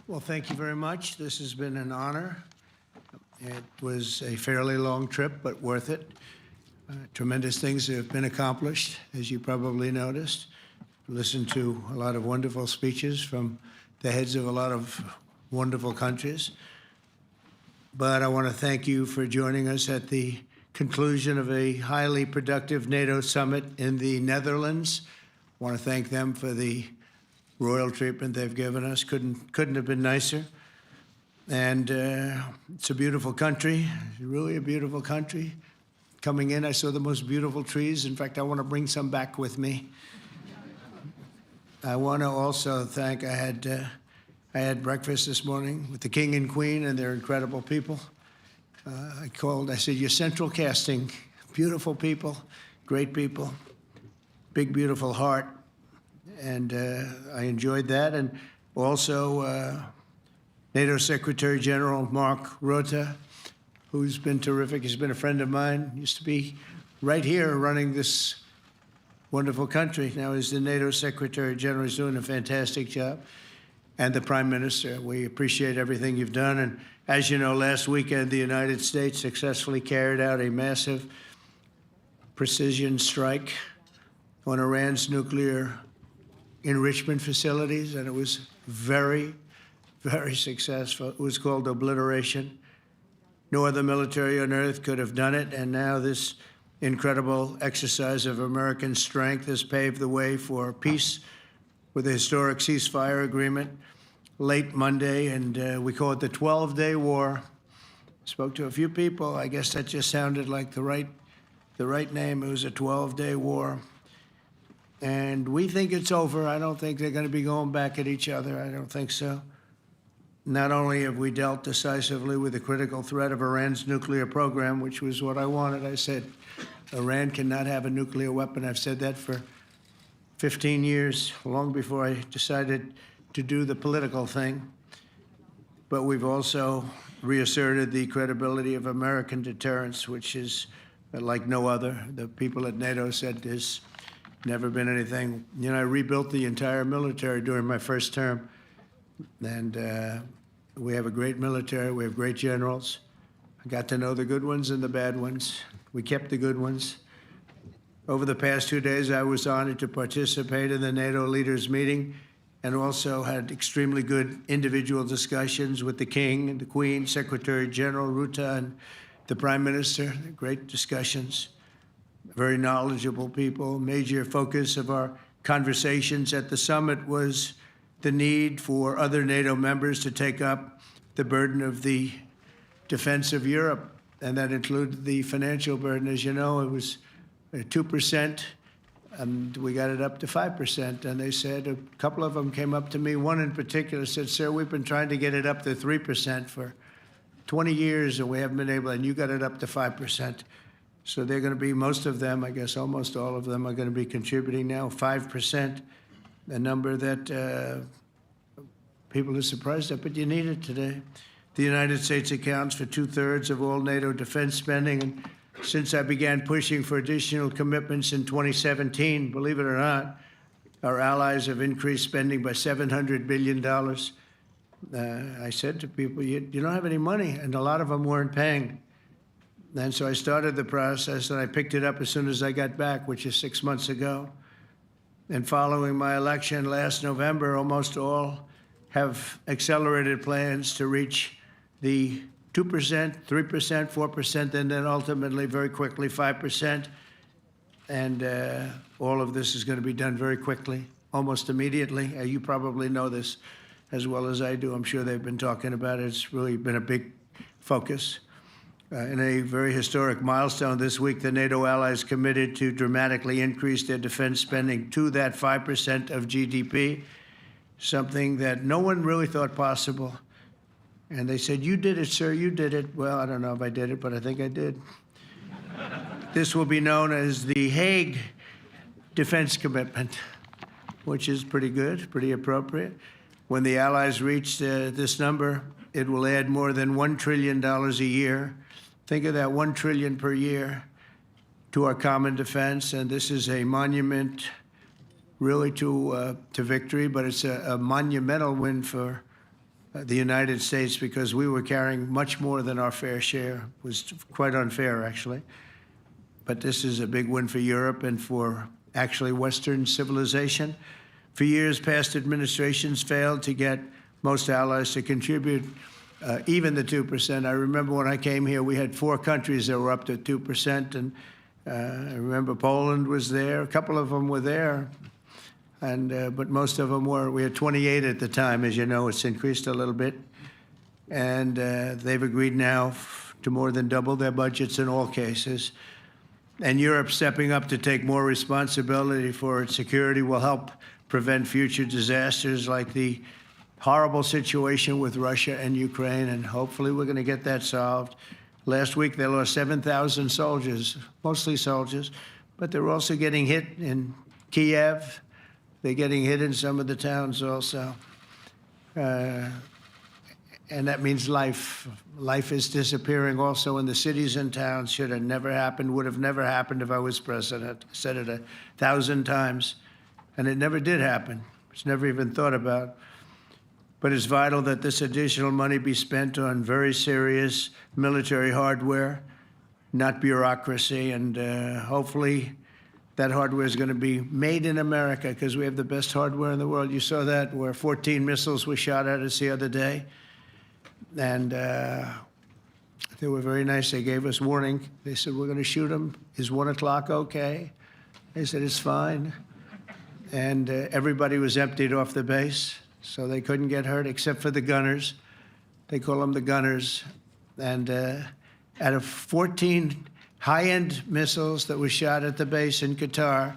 Well, thank you very much. This has been an honor. It was a fairly long trip, but worth it. Tremendous things have been accomplished, as you probably noticed. Listened to a lot of wonderful speeches from the heads of a lot of wonderful countries. But I want to thank you for joining us at the conclusion of a highly productive NATO summit in the Netherlands. I want to thank them for the royal treatment they've given us. Couldn't have been nicer. And it's a beautiful country, really a beautiful country. Coming in, I saw the most beautiful trees. In fact, I want to bring some back with me. I want to also thank, I had breakfast this morning with the King and Queen, and they're incredible people. I said, you're central casting, beautiful people, great people, big, beautiful heart. And I enjoyed that. And also NATO Secretary General Mark Rutte, who's been terrific. He's been a friend of mine, used to be right here running this wonderful country. Now he's the NATO Secretary General. He's doing a fantastic job. And the Prime Minister, we appreciate everything you've done. And as you know, last weekend, the United States successfully carried out a massive precision strike on Iran's nuclear enrichment facilities, and it was very, very successful. It was called obliteration. No other military on earth could have done it, and now this incredible exercise of American strength has paved the way for peace with a historic ceasefire agreement late Monday, and we call it the 12-day war. Spoke to a few people. I guess that just sounded like the right name. It was a 12-day war. And we think it's over. I don't think they're going to be going back at each other. I don't think so. Not only have we dealt decisively with the critical threat of Iran's nuclear program, which was what I wanted. I said, Iran cannot have a nuclear weapon. I've said that for 15 years, long before I decided to do the political thing. But we've also reasserted the credibility of American deterrence, which is like no other. The people at NATO said there's never been anything. You know, I rebuilt the entire military during my first term. And we have a great military. We have great generals. I got to know the good ones and the bad ones. We kept the good ones. Over the past 2 days, I was honored to participate in the NATO leaders meeting and also had extremely good individual discussions with the King and the Queen, Secretary General Rutte, and the Prime Minister. Great discussions. Very knowledgeable people. Major focus of our conversations at the summit was the need for other NATO members to take up the burden of the defense of Europe, and that included the financial burden. As you know, it was 2%, and we got it up to 5%. And they said, a couple of them came up to me. One in particular said, sir, we've been trying to get it up to 3% for 20 years, and we haven't been able, and you got it up to 5%. So they're going to be, most of them, I guess almost all of them, are going to be contributing now, 5%, a number that people are surprised at, but you need it today. The United States accounts for 2/3 of all NATO defense spending, and since I began pushing for additional commitments in 2017, believe it or not, our allies have increased spending by $700 billion. I said to people, you don't have any money, and a lot of them weren't paying. And so I started the process, and I picked it up as soon as I got back, which is 6 months ago. And following my election last November, almost all have accelerated plans to reach the 2%, 3%, 4%, and then ultimately, very quickly, 5%. And all of this is going to be done very quickly, almost immediately. You probably know this as well as I do. I'm sure they've been talking about it. It's really been a big focus. In a very historic milestone this week, the NATO allies committed to dramatically increase their defense spending to that 5% of GDP, something that no one really thought possible. And they said, you did it, sir, you did it. Well, I don't know if I did it, but I think I did. This will be known as the Hague Defense Commitment, which is pretty good, pretty appropriate. When the allies reach this number, it will add more than $1 trillion a year. Think of that, $1 trillion per year to our common defense, and this is a monument really to victory, but it's a monumental win for the United States, because we were carrying much more than our fair share. It was quite unfair, actually. But this is a big win for Europe and for actually Western civilization. For years, past administrations failed to get most allies to contribute even the 2%. I remember when I came here, we had 4 countries that were up to 2%, and I remember Poland was there. A couple of them were there, and but most of them were. We had 28 at the time. As you know, it's increased a little bit, and they've agreed now to more than double their budgets in all cases. And Europe stepping up to take more responsibility for its security will help prevent future disasters like the horrible situation with Russia and Ukraine, and hopefully we're going to get that solved. Last week they lost 7,000 soldiers, mostly soldiers, but they're also getting hit in Kiev. They're getting hit in some of the towns also. And that means life. Life is disappearing also in the cities and towns. Should have never happened, would have never happened if I was president. I said it 1,000 times, and it never did happen. It's never even thought about. But it's vital that this additional money be spent on very serious military hardware, not bureaucracy, and hopefully that hardware is going to be made in America because we have the best hardware in the world. You saw that where 14 missiles were shot at us the other day. And they were very nice. They gave us warning. They said, we're going to shoot them. Is 1 o'clock okay? They said, it's fine. And everybody was emptied off the base, so they couldn't get hurt except for the gunners. They call them the gunners. And out of 14 high-end missiles that were shot at the base in Qatar,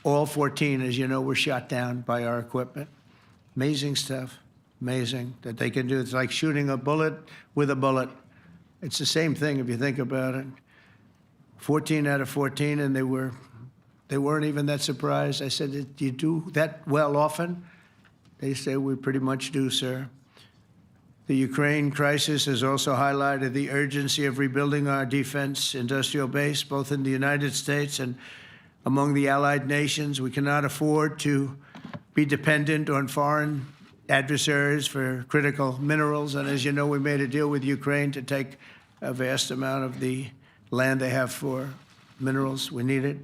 all 14, as you know, were shot down by our equipment. Amazing stuff. Amazing that they can do. It's like shooting a bullet with a bullet. It's the same thing if you think about it. 14 out of 14, and they weren't even that surprised. I said, do you do that well often? They say, we pretty much do, sir. The Ukraine crisis has also highlighted the urgency of rebuilding our defense industrial base, both in the United States and among the allied nations. We cannot afford to be dependent on foreign adversaries for critical minerals. And as you know, we made a deal with Ukraine to take a vast amount of the land they have for minerals. We need it.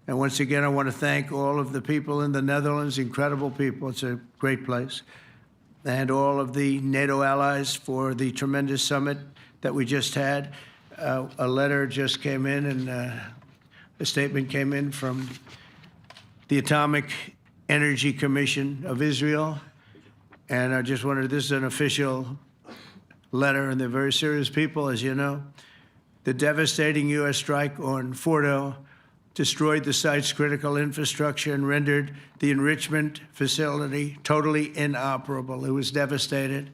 And once again, I want to thank all of the people in the Netherlands, incredible people. It's a great place. And all of the NATO allies for the tremendous summit that we just had. A letter just came in, and a statement came in from the Atomic Energy Commission of Israel. And I just wondered, this is an official letter, and they're very serious people, as you know. The devastating U.S. strike on Fordo destroyed the site's critical infrastructure and rendered the enrichment facility totally inoperable. It was devastated.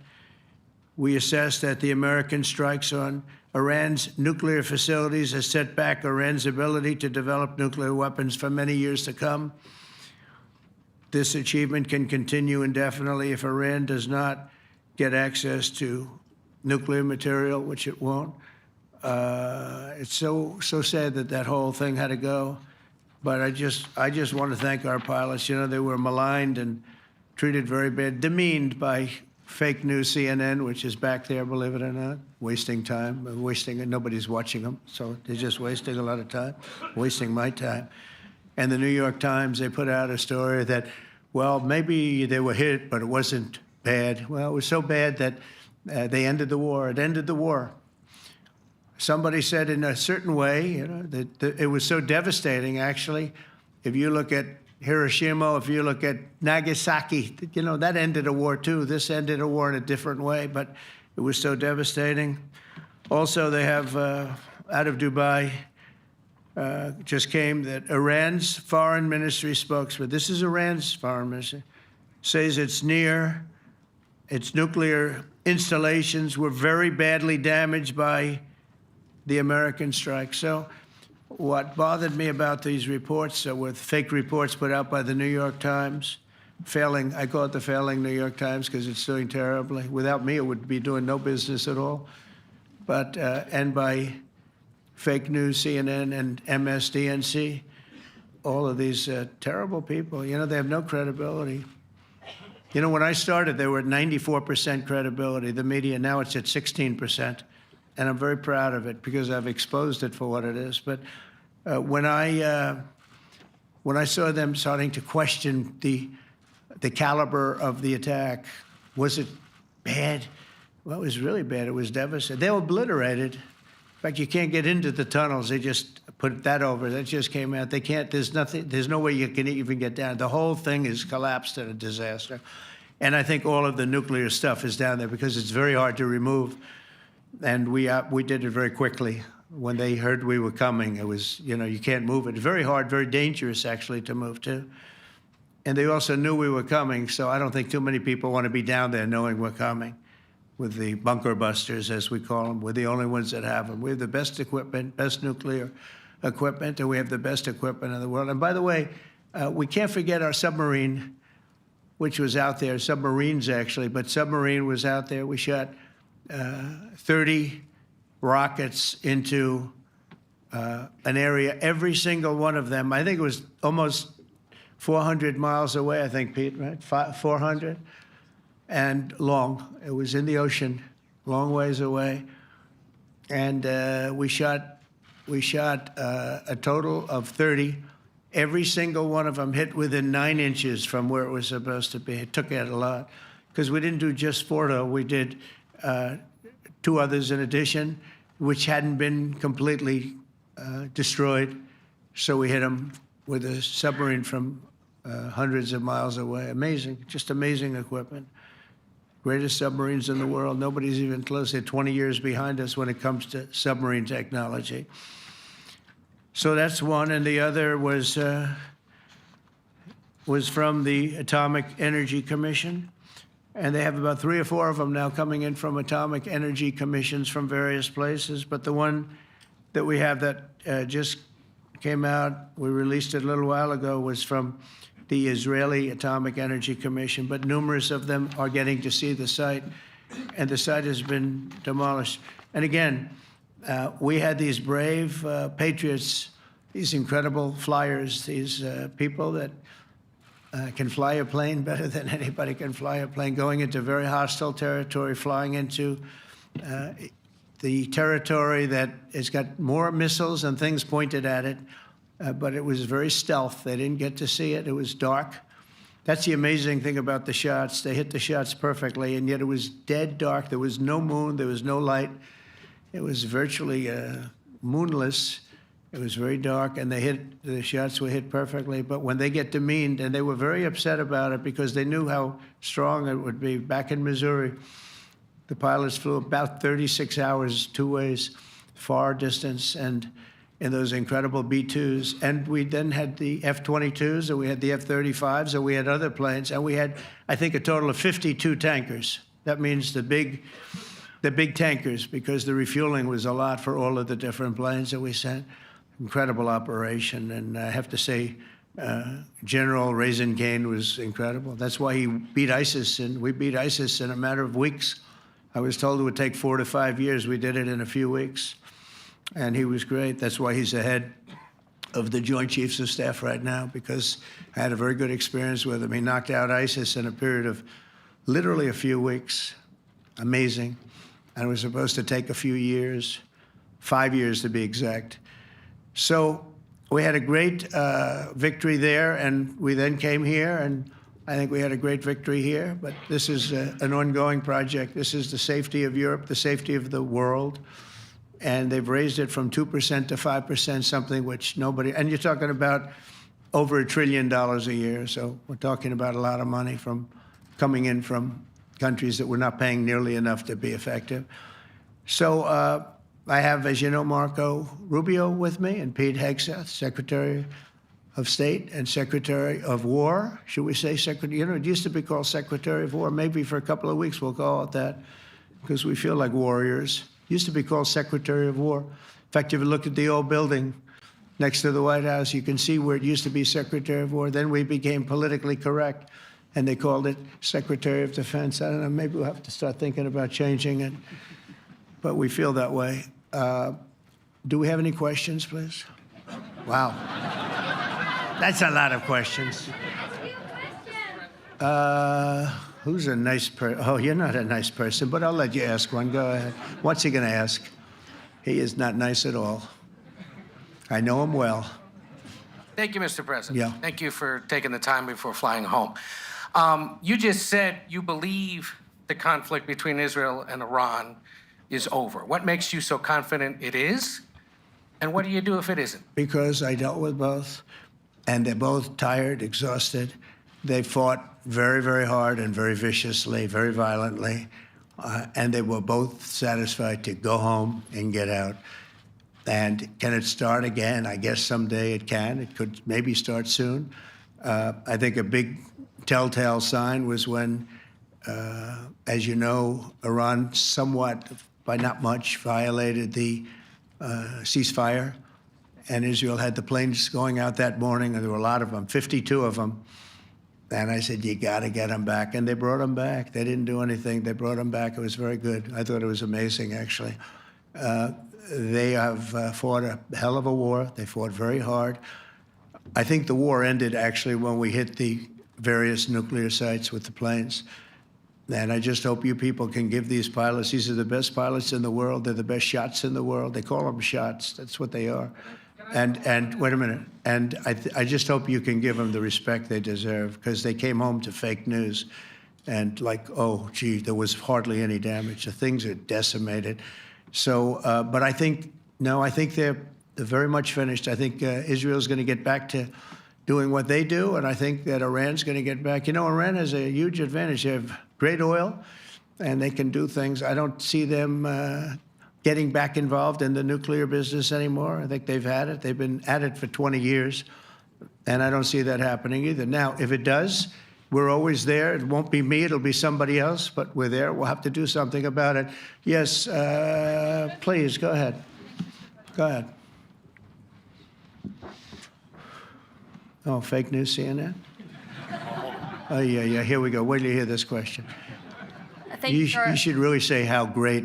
We assess that the American strikes on Iran's nuclear facilities has set back Iran's ability to develop nuclear weapons for many years to come. This achievement can continue indefinitely if Iran does not get access to nuclear material, which it won't. It's so sad that that whole thing had to go. But I just want to thank our pilots. You know, they were maligned and treated very bad, demeaned by fake news CNN, which is back there, believe it or not, wasting time, nobody's watching them, so they're just wasting a lot of time, wasting my time. And the New York Times, they put out a story that, well, maybe they were hit, but it wasn't bad. Well, it was so bad that they ended the war. It ended the war. Somebody said in a certain way, you know, that it was so devastating, actually. If you look at Hiroshima, if you look at Nagasaki, you know, that ended a war too. This ended a war in a different way, but it was so devastating. Also, they have, out of Dubai, just came that Iran's foreign ministry spokesman, this is Iran's foreign ministry, says its nuclear installations were very badly damaged by the American strike. So what bothered me about these reports with fake reports put out by the New York Times, failing, I call it the failing New York Times because it's doing terribly. Without me, it would be doing no business at all. But, and by fake news, CNN and MSDNC, all of these terrible people, you know, they have no credibility. You know, when I started, they were at 94% credibility, the media. Now it's at 16%. And I'm very proud of it because I've exposed it for what it is. But when I saw them starting to question the caliber of the attack, was it bad? Well, it was really bad. It was devastating. They were obliterated. In fact, you can't get into the tunnels. They just put that over. That just came out. They can't, there's nothing, there's no way you can even get down. The whole thing is collapsed in a disaster. And I think all of the nuclear stuff is down there because it's very hard to remove. And we did it very quickly. When they heard we were coming, it was, you know, you can't move it. Very hard, very dangerous, actually, to move to. And they also knew we were coming, so I don't think too many people want to be down there knowing we're coming. With the bunker busters, as we call them, we're the only ones that have them. We have the best equipment, best nuclear equipment, and we have the best equipment in the world. And by the way, we can't forget our submarine, which was out there, submarines actually, but submarine was out there. We shot 30 rockets into an area, every single one of them. I think it was almost 400 miles away, I think, Pete, right? 400? And long. It was in the ocean, long ways away. And we shot a total of 30. Every single one of them hit within 9 inches from where it was supposed to be. It took out a lot because we didn't do just Fordo. We did 2 others in addition, which hadn't been completely destroyed. So we hit them with a submarine from hundreds of miles away. Amazing, just amazing equipment. Greatest submarines in the world. Nobody's even close. They're 20 years behind us when it comes to submarine technology. So that's one, and the other was from the Atomic Energy Commission. And they have about 3 or 4 of them now coming in from atomic energy commissions from various places. But the one that we have that just came out, we released it a little while ago, was from the Israeli Atomic Energy Commission. But numerous of them are getting to see the site, and the site has been demolished. And again, we had these brave patriots, these incredible flyers, these people that can fly a plane better than anybody can fly a plane, going into very hostile territory, flying into the territory that has got more missiles and things pointed at it, but it was very stealth. They didn't get to see it. It was dark. That's the amazing thing about the shots. They hit the shots perfectly, and yet it was dead dark. There was no moon. There was no light. It was virtually moonless. It was very dark, and the shots were hit perfectly. But when they get demeaned, and they were very upset about it because they knew how strong it would be. Back in Missouri, the pilots flew about 36 hours, 2 ways, far distance, and in those incredible B-2s. And we then had the F-22s, and we had the F-35s, and we had other planes, and we had, I think, a total of 52 tankers. That means the big tankers, because the refueling was a lot for all of the different planes that we sent. Incredible operation, and I have to say, General Raisin Cain was incredible. That's why he beat ISIS, and we beat ISIS in a matter of weeks. I was told it would take 4 to 5 years. We did it in a few weeks, and he was great. That's why he's the head of the Joint Chiefs of Staff right now, because I had a very good experience with him. He knocked out ISIS in a period of literally a few weeks. Amazing. And it was supposed to take a few years, 5 years to be exact. So we had a great victory there, and we then came here, and I think we had a great victory here. But this is an ongoing project. This is the safety of Europe, the safety of the world. And they've raised it from 2% to 5%, something which nobody, and you're talking about over $1 trillion a year. So we're talking about a lot of money coming in from countries that we're not paying nearly enough to be effective. So I have, as you know, Marco Rubio with me, and Pete Hegseth, Secretary of State and Secretary of War. Should we say Secretary? You know, it used to be called Secretary of War. Maybe for a couple of weeks we'll call it that because we feel like warriors. It used to be called Secretary of War. In fact, if you look at the old building next to the White House, you can see where it used to be Secretary of War. Then we became politically correct, and they called it Secretary of Defense. I don't know, maybe we'll have to start thinking about changing it, but we feel that way. Do we have any questions, please? Wow. That's a lot of questions. Who's a nice person? Oh, you're not a nice person, but I'll let you ask one. Go ahead. What's he going to ask? He is not nice at all. I know him well. Thank you, Mr. President. Yeah. Thank you for taking the time before flying home. You just said you believe the conflict between Israel and Iran is over. What makes you so confident it is? And what do you do if it isn't? Because I dealt with both, and they're both tired, exhausted. They fought very, very hard and very viciously, very violently, and they were both satisfied to go home and get out. And can it start again? I guess someday it can. It could maybe start soon. I think a big telltale sign was when, as you know, Iran somewhat, by not much, violated the ceasefire, and Israel had the planes going out that morning, and there were a lot of them, 52 of them. And I said, you got to get them back. And they brought them back. They didn't do anything. They brought them back. It was very good. I thought it was amazing, actually. They have fought a hell of a war. They fought very hard. I think the war ended, actually, when we hit the various nuclear sites with the planes. And I just hope you people can give these pilots, these are the best pilots in the world. They're the best shots in the world. They call them shots. That's what they are. And wait a minute. And I just hope you can give them the respect they deserve, because they came home to fake news. And like, oh, gee, there was hardly any damage. The things are decimated. So, but I think, no, I think they're very much finished. I think Israel's going to get back to doing what they do, and I think that Iran's going to get back. You know, Iran has a huge advantage. They have great oil, and they can do things. I don't see them getting back involved in the nuclear business anymore. I think they've had it. They've been at it for 20 years, and I don't see that happening either. Now, if it does, we're always there. It won't be me. It'll be somebody else, but we're there. We'll have to do something about it. Yes, please, go ahead. Go ahead. Oh, fake news, CNN? Oh, yeah, here we go. Wait till you hear this question. You should really say how great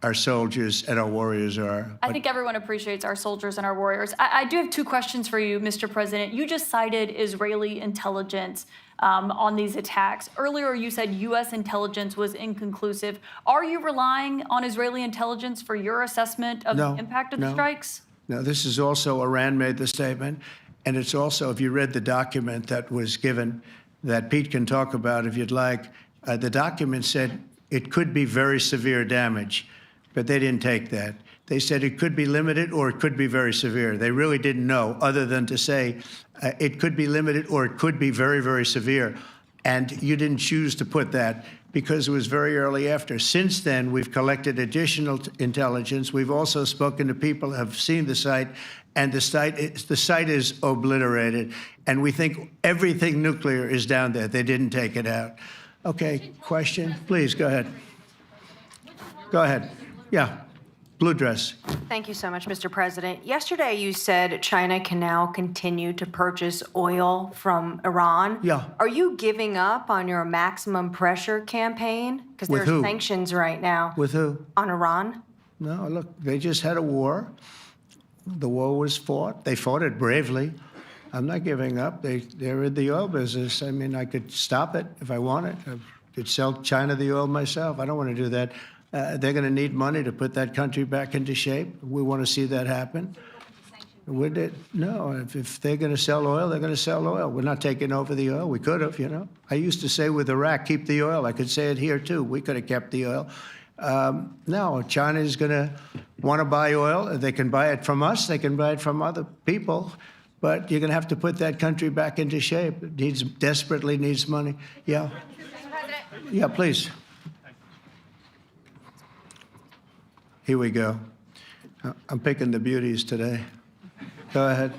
our soldiers and our warriors are. I think everyone appreciates our soldiers and our warriors. I do have two questions for you, Mr. President. You just cited Israeli intelligence on these attacks. Earlier, you said U.S. intelligence was inconclusive. Are you relying on Israeli intelligence for your assessment of the impact of the strikes? No, this is also, Iran made the statement. And it's also, if you read the document that was given, that Pete can talk about if you'd like, the document said it could be very severe damage, but they didn't take that. They said it could be limited or it could be very severe. They really didn't know, other than to say it could be limited or it could be very, very severe. And you didn't choose to put that because it was very early after. Since then, we've collected additional intelligence. We've also spoken to people who have seen the site, and the site is obliterated. And we think everything nuclear is down there. They didn't take it out. Okay, question? Please, go ahead. Go ahead. Yeah. Blue dress. Thank you so much, Mr. President. Yesterday, you said China can now continue to purchase oil from Iran. Yeah. Are you giving up on your maximum pressure campaign? Because there are sanctions right now. With who? On Iran. No, look, they just had a war. The war was fought. They fought it bravely. I'm not giving up. They're in the oil business. I mean, I could stop it if I wanted. I could sell China the oil myself. I don't want to do that. They're going to need money to put that country back into shape. We want to see that happen. Would it? No, if they're going to sell oil, they're going to sell oil. We're not taking over the oil. We could have, you know. I used to say with Iraq, keep the oil. I could say it here, too. We could have kept the oil. No, China is going to want to buy oil. They can buy it from us. They can buy it from other people. But you're going to have to put that country back into shape. It desperately needs money. Yeah. Yeah, please. Here we go. I'm picking the beauties today. Go ahead.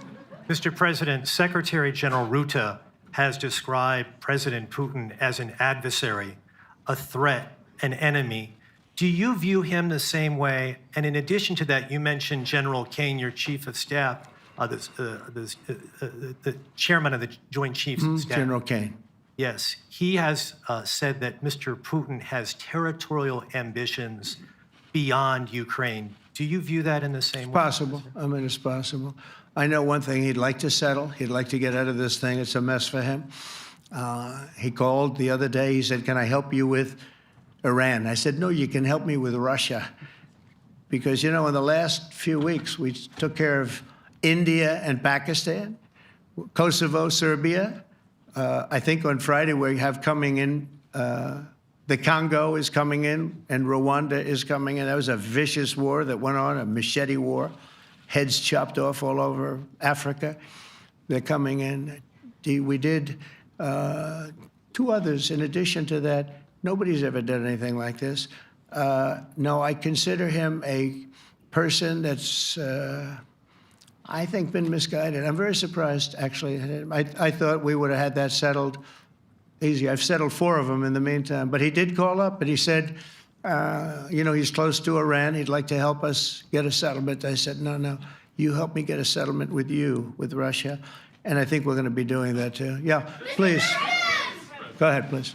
Mr. President, Secretary General Rutte has described President Putin as an adversary, a threat, an enemy. Do you view him the same way? And in addition to that, you mentioned General Kane, your chief of staff, the chairman of the Joint Chiefs of Staff. General Kane. Yes. He has said that Mr. Putin has territorial ambitions beyond Ukraine. Do you view that in the same way? Possible. I mean, it's possible. I know one thing. He'd like to settle. He'd like to get out of this thing. It's a mess for him. He called the other day. He said, "Can I help you with Iran?" I said, "No, you can help me with Russia." Because, you know, in the last few weeks, we took care of India and Pakistan, Kosovo, Serbia. I think on Friday we have coming in, the Congo is coming in, and Rwanda is coming in. That was a vicious war that went on, a machete war, heads chopped off all over Africa. They're coming in. We did 2 others in addition to that. Nobody's ever done anything like this. No, I consider him a person that's, I think, been misguided. I'm very surprised, actually. I thought we would have had that settled easy. I've settled 4 of them in the meantime. But he did call up, and he said, you know, he's close to Iran. He'd like to help us get a settlement. I said, no, you help me get a settlement with you, with Russia. And I think we're going to be doing that, too. Yeah, please. Go ahead, please.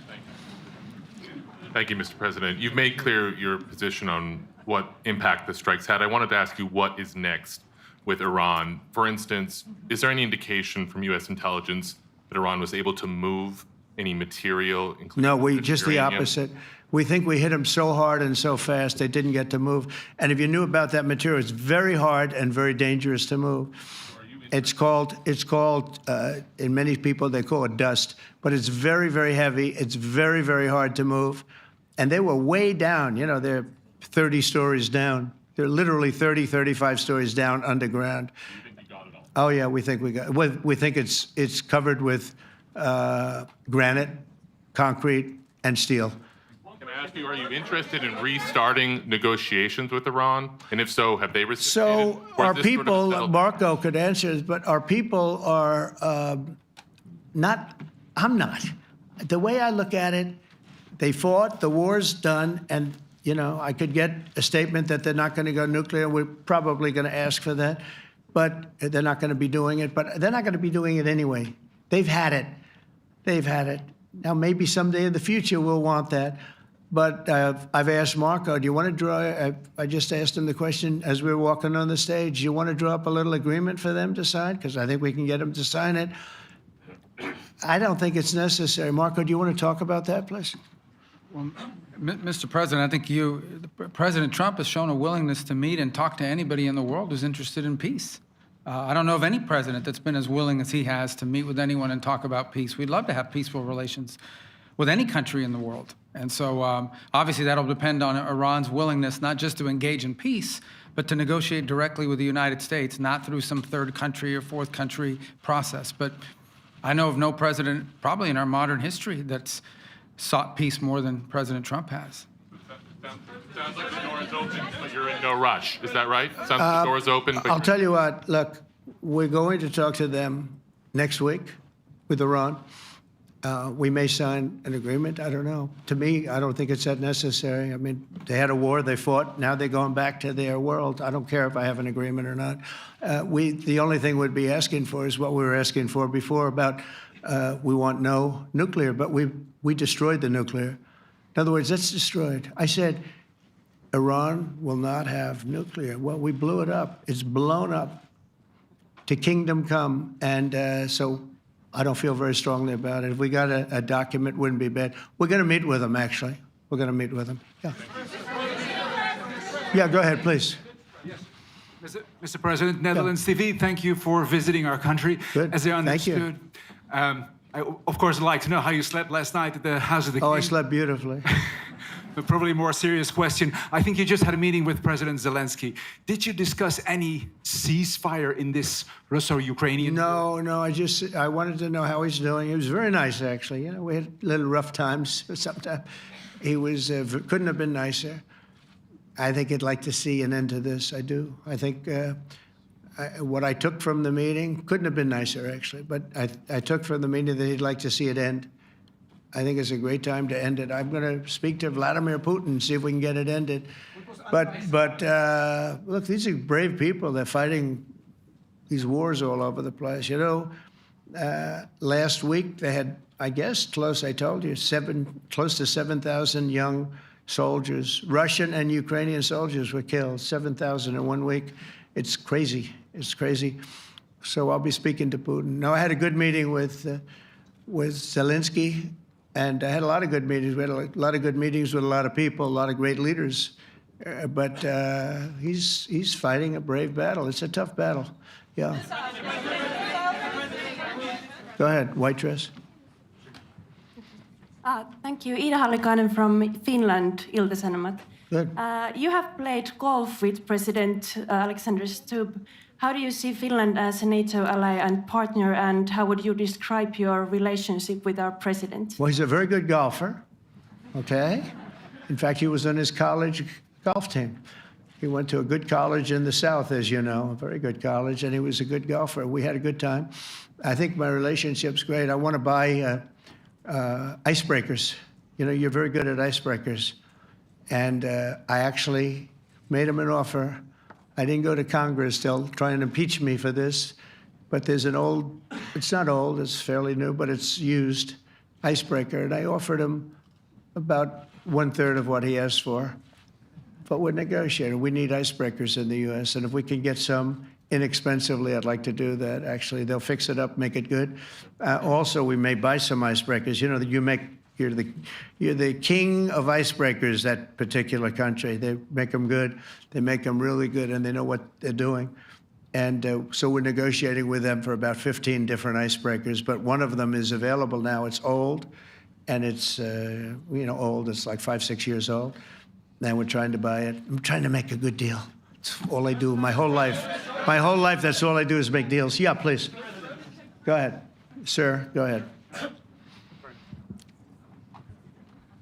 Thank you, Mr. President. You've made clear your position on what impact the strikes had. I wanted to ask you what is next with Iran. For instance, is there any indication from U.S. intelligence that Iran was able to move any material, including No, just the uranium? opposite. We think we hit them so hard and so fast they didn't get to move. And if you knew about that material, it's very hard and very dangerous to move. It's called, in many people, they call it dust, but it's very, very heavy. It's very, very hard to move. And they were way down, you know, they're 30 stories down. They're literally 30, 35 stories down underground. You think you got it all? Oh, yeah, we think we got it. We think it's covered with granite, concrete, and steel. Can I ask you, are you interested in restarting negotiations with Iran? And if so, have they reciprocated? So Or is our this sort of people, settled? Marco could answer this, but our people are not, I'm not. The way I look at it, they fought, the war's done, and, you know, I could get a statement that they're not going to go nuclear. We're probably going to ask for that, but they're not going to be doing it. But they're not going to be doing it anyway. They've had it. They've had it. Now, maybe someday in the future we'll want that. But I've asked Marco, do you want to draw, I just asked him the question as we were walking on the stage, do you want to draw up a little agreement for them to sign? Because I think we can get them to sign it. I don't think it's necessary. Marco, do you want to talk about that, please? Well, Mr. President, I think President Trump has shown a willingness to meet and talk to anybody in the world who's interested in peace. I don't know of any president that's been as willing as he has to meet with anyone and talk about peace. We'd love to have peaceful relations with any country in the world. And so obviously that'll depend on Iran's willingness not just to engage in peace, but to negotiate directly with the United States, not through some third country or fourth country process. But I know of no president, probably in our modern history, that's sought peace more than President Trump has. Sounds like the door is open, but you're in no rush. Is that right? Sounds like the door is open, but I'll you're- tell you what, look, we're going to talk to them next week with Iran. We may sign an agreement. I don't know. To me, I don't think it's that necessary. I mean, they had a war, they fought. Now they're going back to their world. I don't care if I have an agreement or not. The only thing we'd be asking for is what we were asking for before about we want no nuclear, but we destroyed the nuclear. In other words, that's destroyed. I said, Iran will not have nuclear. Well, we blew it up. It's blown up to kingdom come. And so I don't feel very strongly about it. If we got a document, wouldn't be bad. We're going to meet with them, actually. We're going to meet with them. Yeah. Yeah, go ahead, please. Mr. President, Netherlands TV, thank you for visiting our country. Good. As I Thank you. understood, I, of course, would like to know how you slept last night at the House of the King. Oh, I slept beautifully. But probably a more serious question. I think you just had a meeting with President Zelensky. Did you discuss any ceasefire in this Russo-Ukrainian? No, I wanted to know how he's doing. He was very nice, actually. You know, we had little rough times sometimes. He was, couldn't have been nicer. I think he'd like to see an end to this. I do. I think what I took from the meeting couldn't have been nicer, actually. But I took from the meeting that he'd like to see it end. I think it's a great time to end it. I'm going to speak to Vladimir Putin and see if we can get it ended. But look, these are brave people. They're fighting these wars all over the place. You know, last week they had, I guess, I told you, close to 7,000 young soldiers, Russian and Ukrainian soldiers were killed, 7,000 in 1 week. It's crazy. It's crazy. So I'll be speaking to Putin. No, I had a good meeting with with Zelensky, and I had a lot of good meetings. We had a lot of good meetings with a lot of people, a lot of great leaders. But he's fighting a brave battle. It's a tough battle. Yeah. Go ahead, white dress. Thank you. Ida Hallikainen from Finland, Ilta-Sanomat. Good. You have played golf with President Alexander Stubb. How do you see Finland as a NATO ally and partner, and how would you describe your relationship with our president? Well, he's a very good golfer, okay? In fact, he was on his college golf team. He went to a good college in the South, as you know, a very good college, and he was a good golfer. We had a good time. I think my relationship's great. I want to buy icebreakers. You know, you're very good at icebreakers. And I actually made him an offer. I didn't go to Congress. They'll try and impeach me for this. But there's an old, it's not old, it's fairly new, but it's used icebreaker. And I offered him about 1/3 of what he asked for. But we're negotiating. We need icebreakers in the U.S. And if we can get some inexpensively, I'd like to do that. Actually, they'll fix it up, make it good. Also, we may buy some icebreakers. You know, you're the king of icebreakers, that particular country. They make them good. They make them really good, and they know what they're doing. And so we're negotiating with them for about 15 different icebreakers. But one of them is available now. It's old, and it's old. It's like 5-6 years old. And we're trying to buy it. I'm trying to make a good deal. It's all I do my whole life. My whole life, that's all I do is make deals. Yeah, please. Go ahead. Sir, go ahead.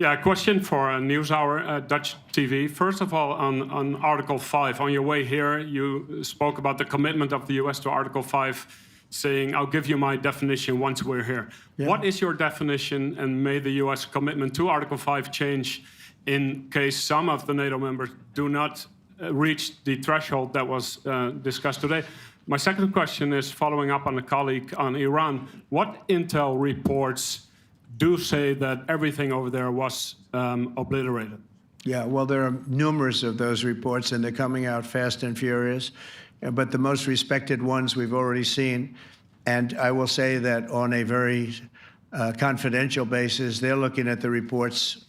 Yeah, a question for NewsHour, Dutch TV. First of all, on Article 5, on your way here, you spoke about the commitment of the U.S. to Article 5, saying, I'll give you my definition once we're here. Yeah. What is your definition, and may the U.S. commitment to Article 5 change in case some of the NATO members do not reach the threshold that was discussed today? My second question is following up on a colleague on Iran. What intel reports do say that everything over there was obliterated? Yeah, well, there are numerous of those reports, and they're coming out fast and furious. But the most respected ones we've already seen. And I will say that on a very confidential basis, they're looking at the reports,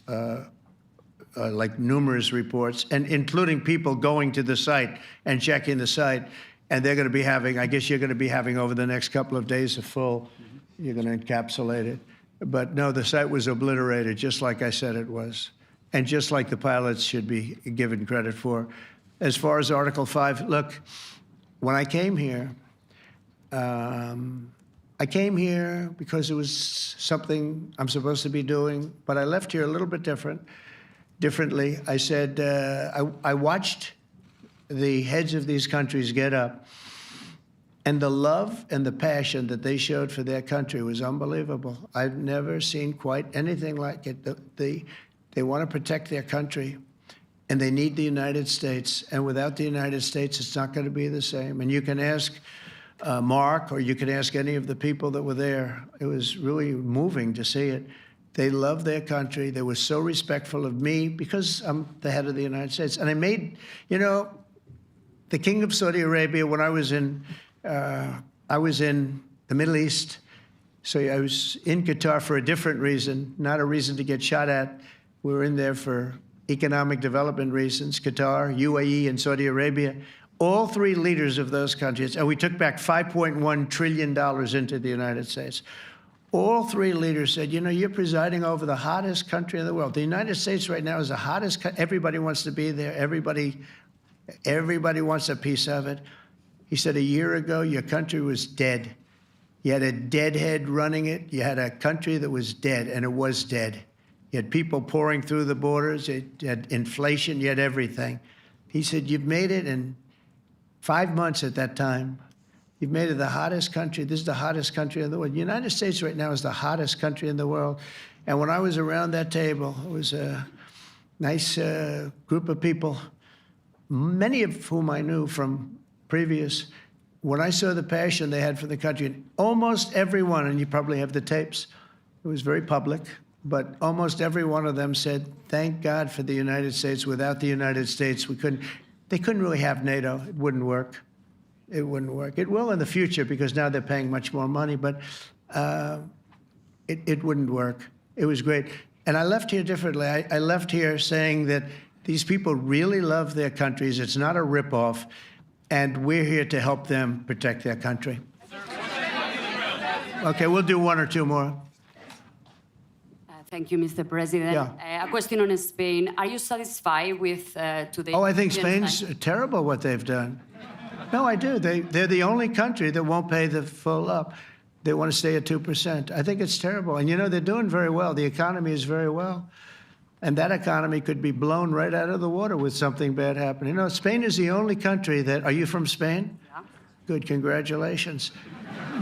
like numerous reports, and including people going to the site and checking the site. And they're going to be having, I guess you're going to be having over the next couple of days a full, you're going to encapsulate it. But no, the site was obliterated, just like I said it was, and just like the pilots should be given credit for. As far as Article 5, look, when I came here because it was something I'm supposed to be doing, but I left here a little bit differently. I said, I watched the heads of these countries get up, and the love and the passion that they showed for their country was unbelievable. I've never seen quite anything like it. They want to protect their country, and they need the United States. And without the United States, it's not going to be the same. And you can ask Mark, or you can ask any of the people that were there. It was really moving to see it. They love their country. They were so respectful of me because I'm the head of the United States. And I made, the King of Saudi Arabia, when I was in the Middle East, so I was in Qatar for a different reason, not a reason to get shot at. We were in there for economic development reasons, Qatar, UAE, and Saudi Arabia. All three leaders of those countries, and we took back $5.1 trillion into the United States. All three leaders said, you're presiding over the hottest country in the world. The United States right now is the hottest country. Everybody wants to be there. Everybody wants a piece of it. He said, a year ago, your country was dead. You had a deadhead running it. You had a country that was dead, and it was dead. You had people pouring through the borders. You had inflation. You had everything. He said, you've made it in 5 months at that time. You've made it the hottest country. This is the hottest country in the world. The United States right now is the hottest country in the world. And when I was around that table, it was a nice group of people, many of whom I knew from previous. When I saw the passion they had for the country, almost everyone, and you probably have the tapes, it was very public, but almost every one of them said, thank God for the United States. Without the United States, they couldn't really have NATO. It wouldn't work. It wouldn't work. It will in the future because now they're paying much more money, but it wouldn't work. It was great. And I left here differently. I left here saying that these people really love their countries. It's not a ripoff, and we're here to help them protect their country. Okay, we'll do one or two more. Thank you, Mr. President. Yeah. A question on Spain. Are you satisfied with today? Oh, I think Spain's terrible what they've done. No, I do. They're the only country that won't pay the full up. They want to stay at 2%. I think it's terrible. And, you know, they're doing very well. The economy is very well. And that economy could be blown right out of the water with something bad happening. You know, Spain is the only country that... Are you from Spain? Yeah. Good, congratulations.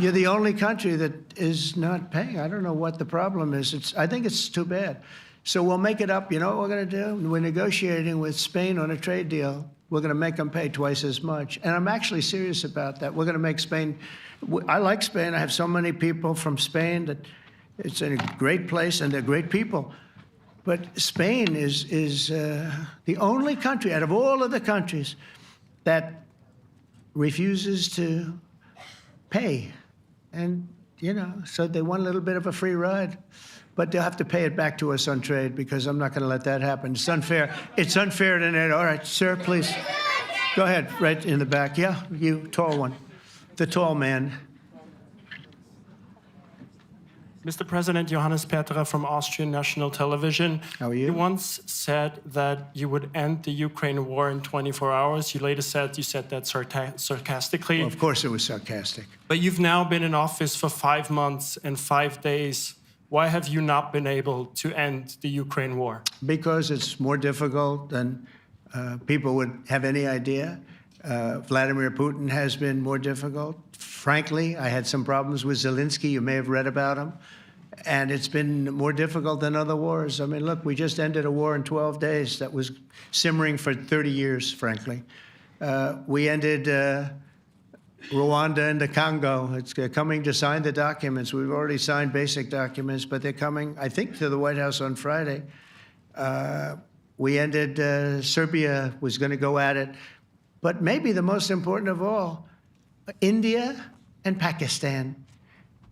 You're the only country that is not paying. I don't know what the problem is. I think it's too bad. So we'll make it up. You know what we're going to do? We're negotiating with Spain on a trade deal. We're going to make them pay twice as much. And I'm actually serious about that. We're going to make Spain... I like Spain. I have so many people from Spain that it's a great place and they're great people. But Spain is the only country out of all of the countries that refuses to pay. And, you know, so they want a little bit of a free ride. But they'll have to pay it back to us on trade because I'm not going to let that happen. It's unfair. It's unfair to NATO. All right, sir, please. Go ahead, right in the back. Yeah, you, tall one. The tall man. Mr. President, Johannes Petra from Austrian National Television. How are you? You once said that you would end the Ukraine war in 24 hours. You later said you said that sarcastically. Well, of course it was sarcastic. But you've now been in office for 5 months and 5 days. Why have you not been able to end the Ukraine war? Because it's more difficult than people would have any idea. Vladimir Putin has been more difficult. Frankly, I had some problems with Zelensky. You may have read about him. And it's been more difficult than other wars. I mean, look, we just ended a war in 12 days that was simmering for 30 years, frankly. We ended Rwanda and the Congo. It's coming to sign the documents. We've already signed basic documents, but they're coming, I think, to the White House on Friday. We ended, Serbia was going to go at it. But maybe the most important of all, India and Pakistan.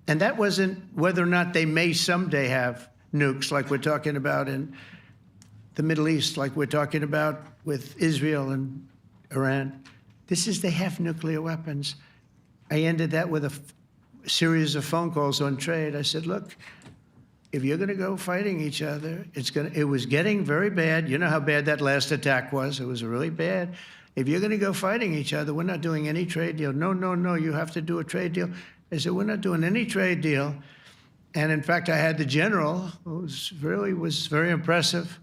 And that wasn't whether or not they may someday have nukes like we're talking about in the Middle East, like we're talking about with Israel and Iran. This is they have nuclear weapons. I ended that with a series of phone calls on trade. I said, look, if you're going to go fighting each other, it was getting very bad. You know how bad that last attack was. It was really bad. If you're going to go fighting each other, we're not doing any trade deal. No, no, no, you have to do a trade deal. I said, we're not doing any trade deal. And in fact, I had the general, who was very impressive.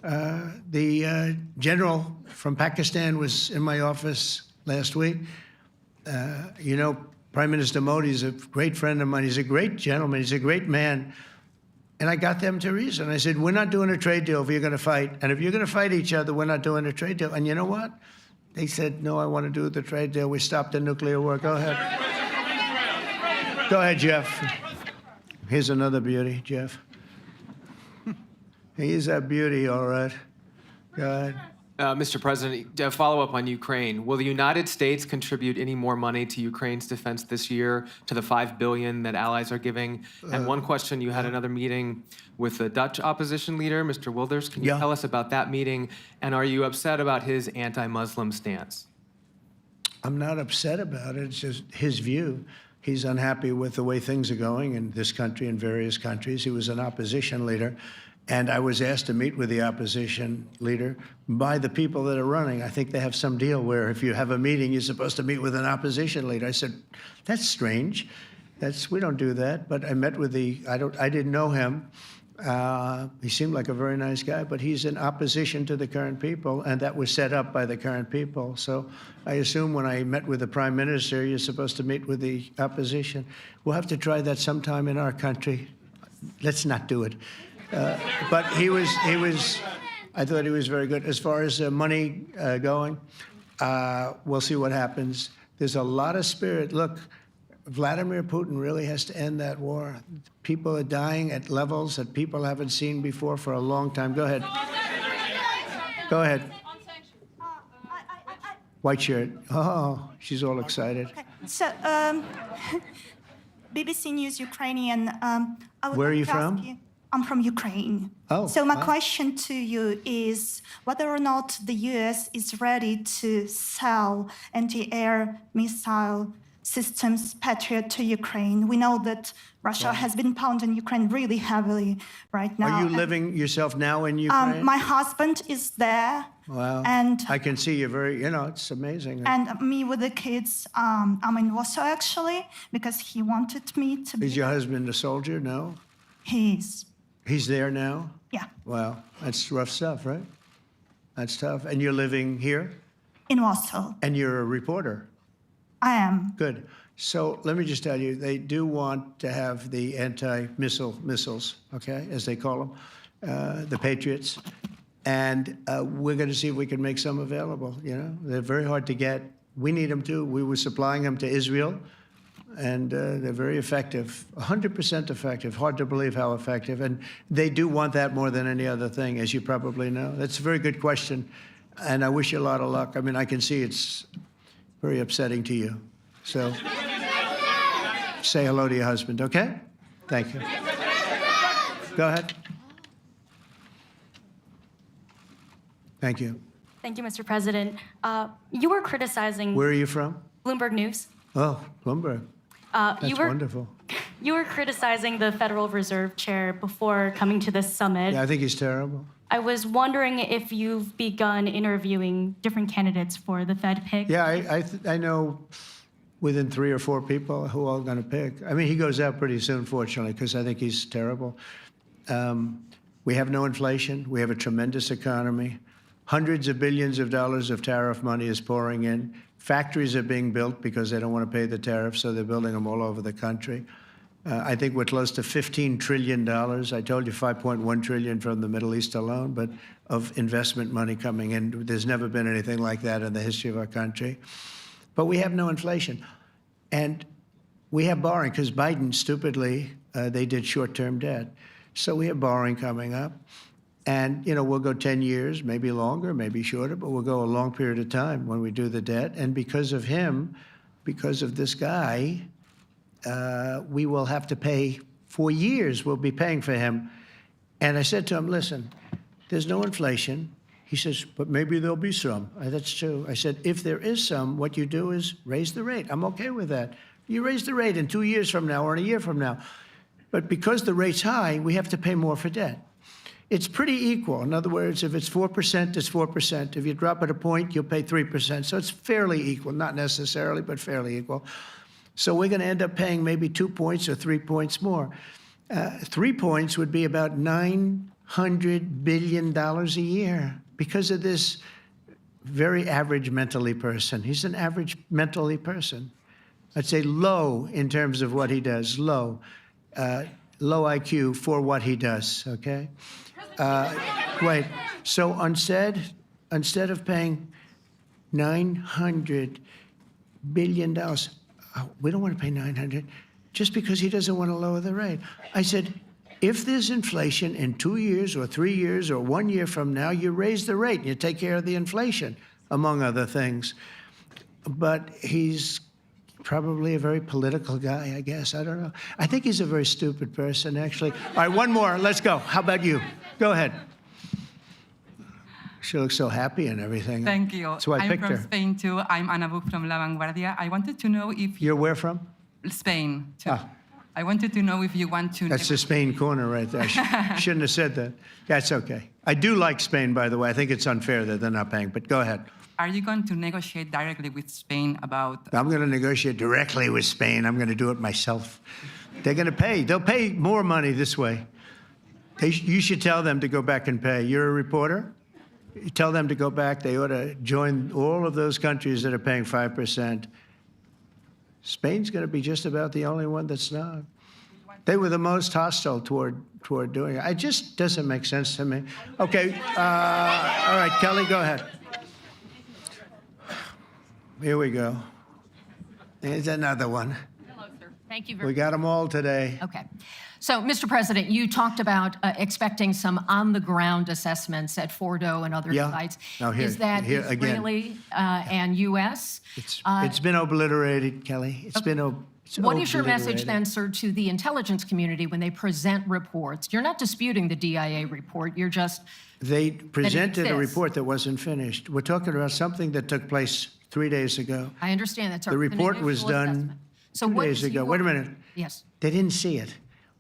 The general from Pakistan was in my office last week. You know, Prime Minister Modi is a great friend of mine. He's a great gentleman. He's a great man. And I got them to reason. I said, we're not doing a trade deal if you're going to fight. And if you're going to fight each other, we're not doing a trade deal. And you know what? They said, no, I want to do the trade deal. We stopped the nuclear war. Go ahead. Go ahead, Jeff. Here's another beauty, Jeff. He's a beauty, all right. Go ahead. Mr. President, to follow up on Ukraine, will the United States contribute any more money to Ukraine's defense this year to the $5 billion that allies are giving? And one question, you had another meeting with the Dutch opposition leader, Mr. Wilders. Can you tell us about that meeting? And are you upset about his anti-Muslim stance? I'm not upset about it. It's just his view. He's unhappy with the way things are going in this country and various countries. He was an opposition leader. And I was asked to meet with the opposition leader by the people that are running. I think they have some deal where if you have a meeting, you're supposed to meet with an opposition leader. I said, that's strange. We don't do that. But I met with I didn't know him. He seemed like a very nice guy, but he's in opposition to the current people, and that was set up by the current people. So I assume when I met with the Prime Minister, you're supposed to meet with the opposition. We'll have to try that sometime in our country. Let's not do it. But I thought he was very good. As far as money going, we'll see what happens. There's a lot of spirit. Look, Vladimir Putin really has to end that war. People are dying at levels that people haven't seen before for a long time. Go ahead. Go ahead. White shirt. Oh, she's all excited. Okay. So, BBC News Ukrainian. I would Where are like you to ask from? I'm from Ukraine. Oh, So my wow. question to you is whether or not the US is ready to sell anti-air missile systems Patriot to Ukraine. We know that Russia has been pounding Ukraine really heavily right now. Are you And, living yourself now in Ukraine? my husband is there. Wow. and- I can see you're very, it's amazing. And me with the kids, I'm in Warsaw actually, because he wanted me to be. Is your husband a soldier? No? He's, He's there now? yeah, Wow. That's rough stuff, right? That's tough. And you're living here? in Warsaw. And you're a reporter? I am. Good. So let me just tell you, they do want to have the missiles, okay, as they call them, the Patriots. And we're going to see if we can make some available, They're very hard to get. We need them too. We were supplying them to Israel, and they're very effective, 100% effective. Hard to believe how effective. And they do want that more than any other thing, as you probably know. That's a very good question, and I wish you a lot of luck. I mean, I can see it's very upsetting to you. So say hello to your husband, okay? Thank you. Go ahead. Thank you. Thank you, Mr. President. You were criticizing Where are you from? Bloomberg News. Oh, Bloomberg. That's wonderful. You were criticizing the Federal Reserve Chair before coming to this summit. Yeah, I think he's terrible. I was wondering if you've begun interviewing different candidates for the Fed pick. Yeah, I know within 3 or 4 people who are going to pick. I mean, he goes out pretty soon, fortunately, because I think he's terrible. We have no inflation. We have a tremendous economy. Hundreds of billions of dollars of tariff money is pouring in. Factories are being built because they don't want to pay the tariffs, so they're building them all over the country. I think we're close to $15 trillion. I told you $5.1 trillion from the Middle East alone, but of investment money coming in. There's never been anything like that in the history of our country. But we have no inflation. And we have borrowing, because Biden, stupidly, they did short-term debt. So we have borrowing coming up. And, we'll go 10 years, maybe longer, maybe shorter, but we'll go a long period of time when we do the debt. And because of him, because of this guy, we will have to pay for years. We'll be paying for him. And I said to him, listen, there's no inflation. He says, but maybe there'll be some. That's true. I said, if there is some, what you do is raise the rate. I'm okay with that. You raise the rate in 2 years from now or in a year from now. But because the rate's high, we have to pay more for debt. It's pretty equal. In other words, if it's 4%, it's 4%. If you drop it a point, you'll pay 3%. So it's fairly equal, not necessarily, but fairly equal. So we're going to end up paying maybe 2 points or 3 points more. 3 points would be about $900 billion a year because of this very average mentally person. He's an average mentally person. I'd say low in terms of what he does, low. Low IQ for what he does, okay? Wait, so instead of paying $900 billion, we don't want to pay 900 just because he doesn't want to lower the rate. I said, if there's inflation in 2 years or 3 years or 1 year from now, you raise the rate and you take care of the inflation, among other things. But he's probably a very political guy, I guess. I don't know. I think he's a very stupid person, actually. All right, one more. Let's go. How about you? Go ahead. She looks so happy and everything. Thank you. That's why I picked I'm her. from Spain, too. I'm Ana Buch from La Vanguardia. I wanted to know if... You're where from? Spain, too. Ah. I wanted to know if you want to... That's the Spain corner right there. I shouldn't have said that. That's okay. I do like Spain, by the way. I think it's unfair that they're not paying, but go ahead. Are you going to negotiate directly with Spain about... I'm going to negotiate directly with Spain. I'm going to do it myself. They're going to pay. They'll pay more money this way. You should tell them to go back and pay. You're a reporter? You tell them to go back. They ought to join all of those countries that are paying 5%. Spain's going to be just about the only one that's not. They were the most hostile toward doing it. It just doesn't make sense to me. Okay. All right, Kelly, go ahead. Here we go. There's another one. Hello, sir. Thank you We got them all today. Okay. So, Mr. President, you talked about expecting some on-the-ground assessments at Fordo and other sites. Now here, Is that here again. Israeli and U.S.? It's been obliterated, Kelly. It's What is your message obliterated. then, sir, to the intelligence community when they present reports? You're not disputing the DIA report. You're just They presented a exists. report that wasn't finished. We're talking about something that took place 3 days ago. I understand that's The report was done So 2 what days is ago. your- Wait a minute. Yes. They didn't see it.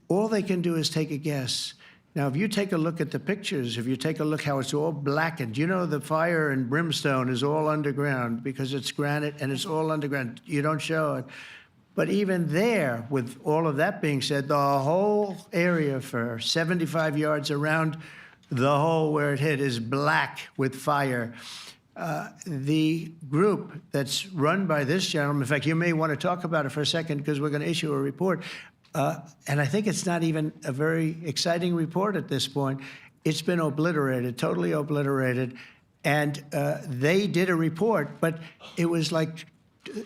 All they can do is take a guess. Now, if you take a look at the pictures, if you take a look how it's all blackened, you know the fire and brimstone is all underground because it's granite and it's all underground. You don't show it. But even there, with all of that being said, the whole area for 75 yards around the hole where it hit is black with fire. The group that's run by this gentleman, in fact, you may want to talk about it for a second because we're going to issue a report. And I think it's not even a very exciting report at this point. It's been obliterated, totally obliterated. And they did a report, but it was like,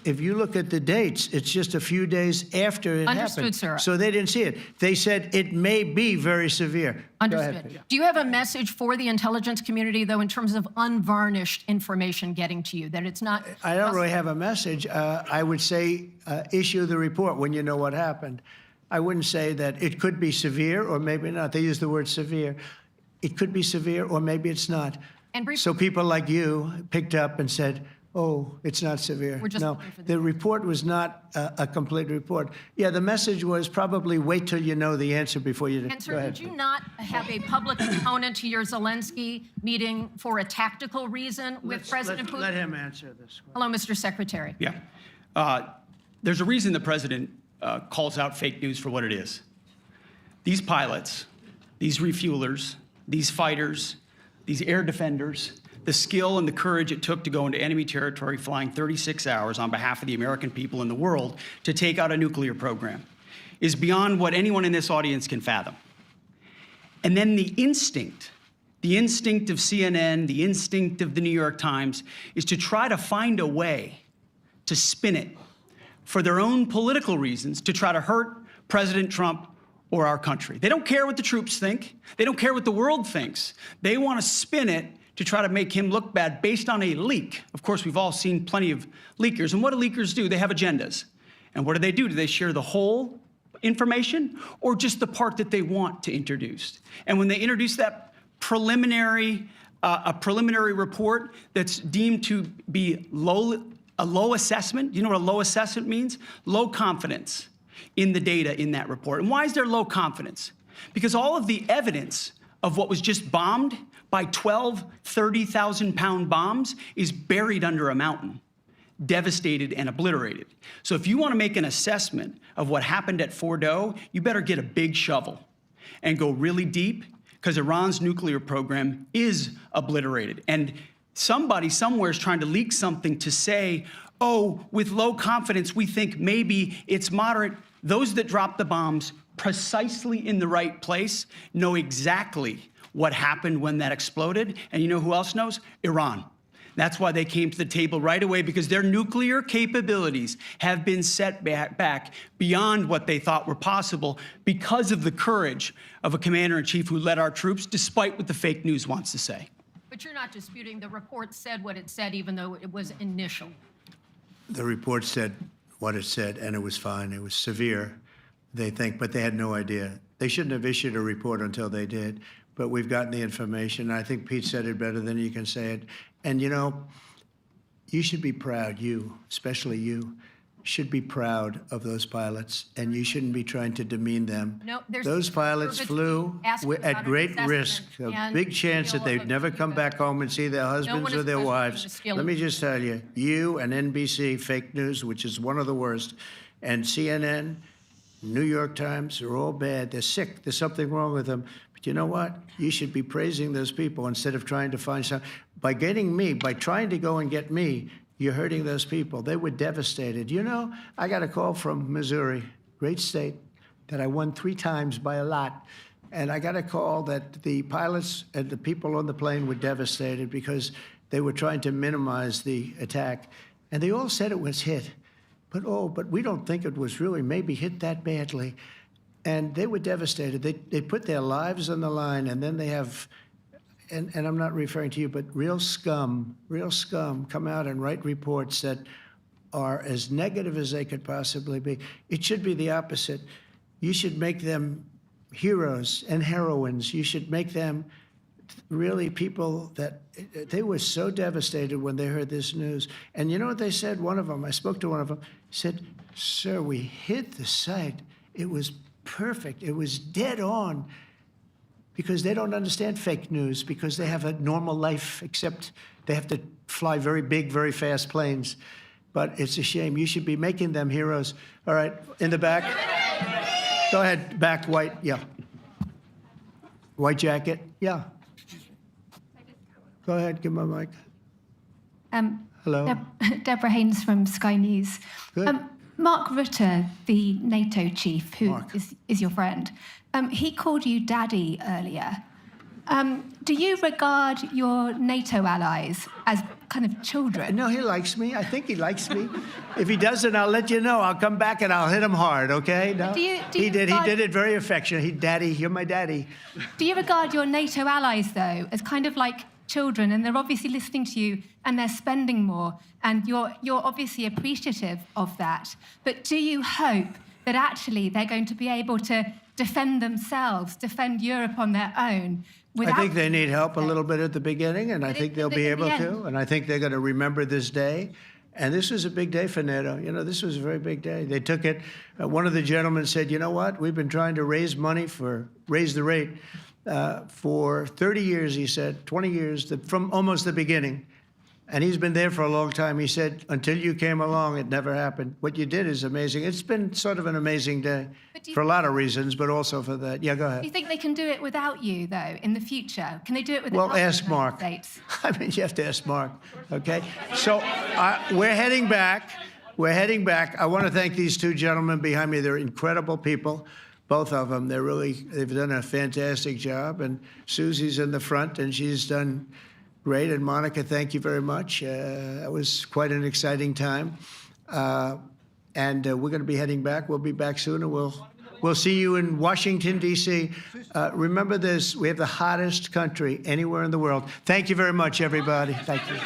if you look at the dates, it's just a few days after it Understood, happened. sir. So they didn't see it. They said it may be very severe. Go ahead, Understood. Peter. Do you have a message for the intelligence community, though, in terms of unvarnished information getting to you, that it's not... I don't really have a message. I would say issue the report when you know what happened. I wouldn't say that it could be severe or maybe not. They use the word severe. It could be severe or maybe it's not. And briefly- So people like you picked up and said, oh, it's not severe. We're just No, looking for the report was not a complete report. Yeah, the message was probably wait till you know the answer before you... And, Go sir, ahead. did you not have a public component to your Zelensky meeting for a tactical reason with President Putin? Let him answer this. Hello, Mr. Secretary. Yeah. There's a reason the president calls out fake news for what it is. These pilots, these refuelers, these fighters, these air defenders, the skill and the courage it took to go into enemy territory flying 36 hours on behalf of the American people and the world to take out a nuclear program is beyond what anyone in this audience can fathom. And then the instinct of CNN, the instinct of the New York Times, is to try to find a way to spin it for their own political reasons, to try to hurt President Trump or our country. They don't care what the troops think. They don't care what the world thinks. They want to spin it to try to make him look bad based on a leak. Of course, we've all seen plenty of leakers. And what do leakers do? They have agendas. And what do? Do they share the whole information or just the part that they want to introduce? And when they introduce that preliminary report that's deemed to be a low assessment, you know what a low assessment means? Low confidence in the data in that report. And why is there low confidence? Because all of the evidence of what was just bombed by 12 30,000-pound bombs is buried under a mountain, devastated and obliterated. So if you want to make an assessment of what happened at Fordo, you better get a big shovel and go really deep, because Iran's nuclear program is obliterated. And somebody somewhere is trying to leak something to say, oh, with low confidence, we think maybe it's moderate. Those that dropped the bombs precisely in the right place know exactly what happened when that exploded. And you know who else knows? Iran. That's why they came to the table right away, because their nuclear capabilities have been set back beyond what they thought were possible because of the courage of a commander-in-chief who led our troops, despite what the fake news wants to say. But you're not disputing the report said what it said, even though it was initial. The report said what it said, and it was fine. It was severe, they think, but they had no idea. They shouldn't have issued a report until they did, but we've gotten the information. I think Pete said it better than you can say it. And, you know, you should be proud, you, especially you, should be proud of those pilots, and you shouldn't be trying to demean them. No, there's Those pilots flew at great risk, a big chance that they'd never come back home and see their husbands or their wives. Let me just tell you, you and NBC, fake news, which is one of the worst, and CNN, New York Times, are all bad. They're sick. There's something wrong with them. But you know what? You should be praising those people instead of trying to find some. By getting me, by trying to go and get me, you're hurting those people. They were devastated. You know, I got a call from Missouri, great state, that I won 3 times by a lot. And I got a call that the pilots and the people on the plane were devastated because they were trying to minimize the attack. And they all said it was hit. But we don't think it was really maybe hit that badly. And they were devastated. They put their lives on the line, and then they have, and I'm not referring to you, but real scum come out and write reports that are as negative as they could possibly be. It should be the opposite. You should make them heroes and heroines. You should make them really people that they were so devastated when they heard this news. And you know what they said? One of them, I spoke to one of them, said, "Sir, we hit the site. It was perfect. It was dead on." Because they don't understand fake news, because they have a normal life, except they have to fly very big, very fast planes. But it's a shame. You should be making them heroes. All right, in the back. Go ahead, back, white, yeah. White jacket, yeah. Go ahead, give my mic. Hello. Deborah Haynes from Sky News. Good. Mark Rutte, the NATO chief, who is your friend, he called you daddy earlier. Do you regard your NATO allies as kind of children? No, he likes me. I think he likes me. If he doesn't, I'll let you know. I'll come back and I'll hit him hard, okay? No? He did it very affectionate. Daddy, you're my daddy. Do you regard your NATO allies, though, as kind of like children, and they're obviously listening to you and they're spending more, and you're obviously appreciative of that, but do you hope that actually they're going to be able to defend themselves, defend Europe on their own? I think they need help a little bit at the beginning, and I think they'll be able to, and I think they're going to remember this day. And this was a big day for NATO. You know, this was a very big day. They took it. One of the gentlemen said, "You know what? We've been trying to raise money raise the rate for 30 years," he said, 20 years, from almost the beginning. And he's been there for a long time. He said, "Until you came along, it never happened. What you did is amazing." It's been sort of an amazing day for a lot of reasons, but also for that. Yeah, go ahead. Do you think they can do it without you, though, in the future? Can they do it without Well, ask Mark. I mean, you have to ask Mark, okay? So we're heading back. We're heading back. I want to thank these two gentlemen behind me. They're incredible people, both of them. They've done a fantastic job. And Susie's in the front, and she's done great. And Monica, thank you very much. That was quite an exciting time. And we're going to be heading back. We'll be back soon, and we'll see you in Washington, D.C. Remember this, we have the hottest country anywhere in the world. Thank you very much, everybody. Thank you.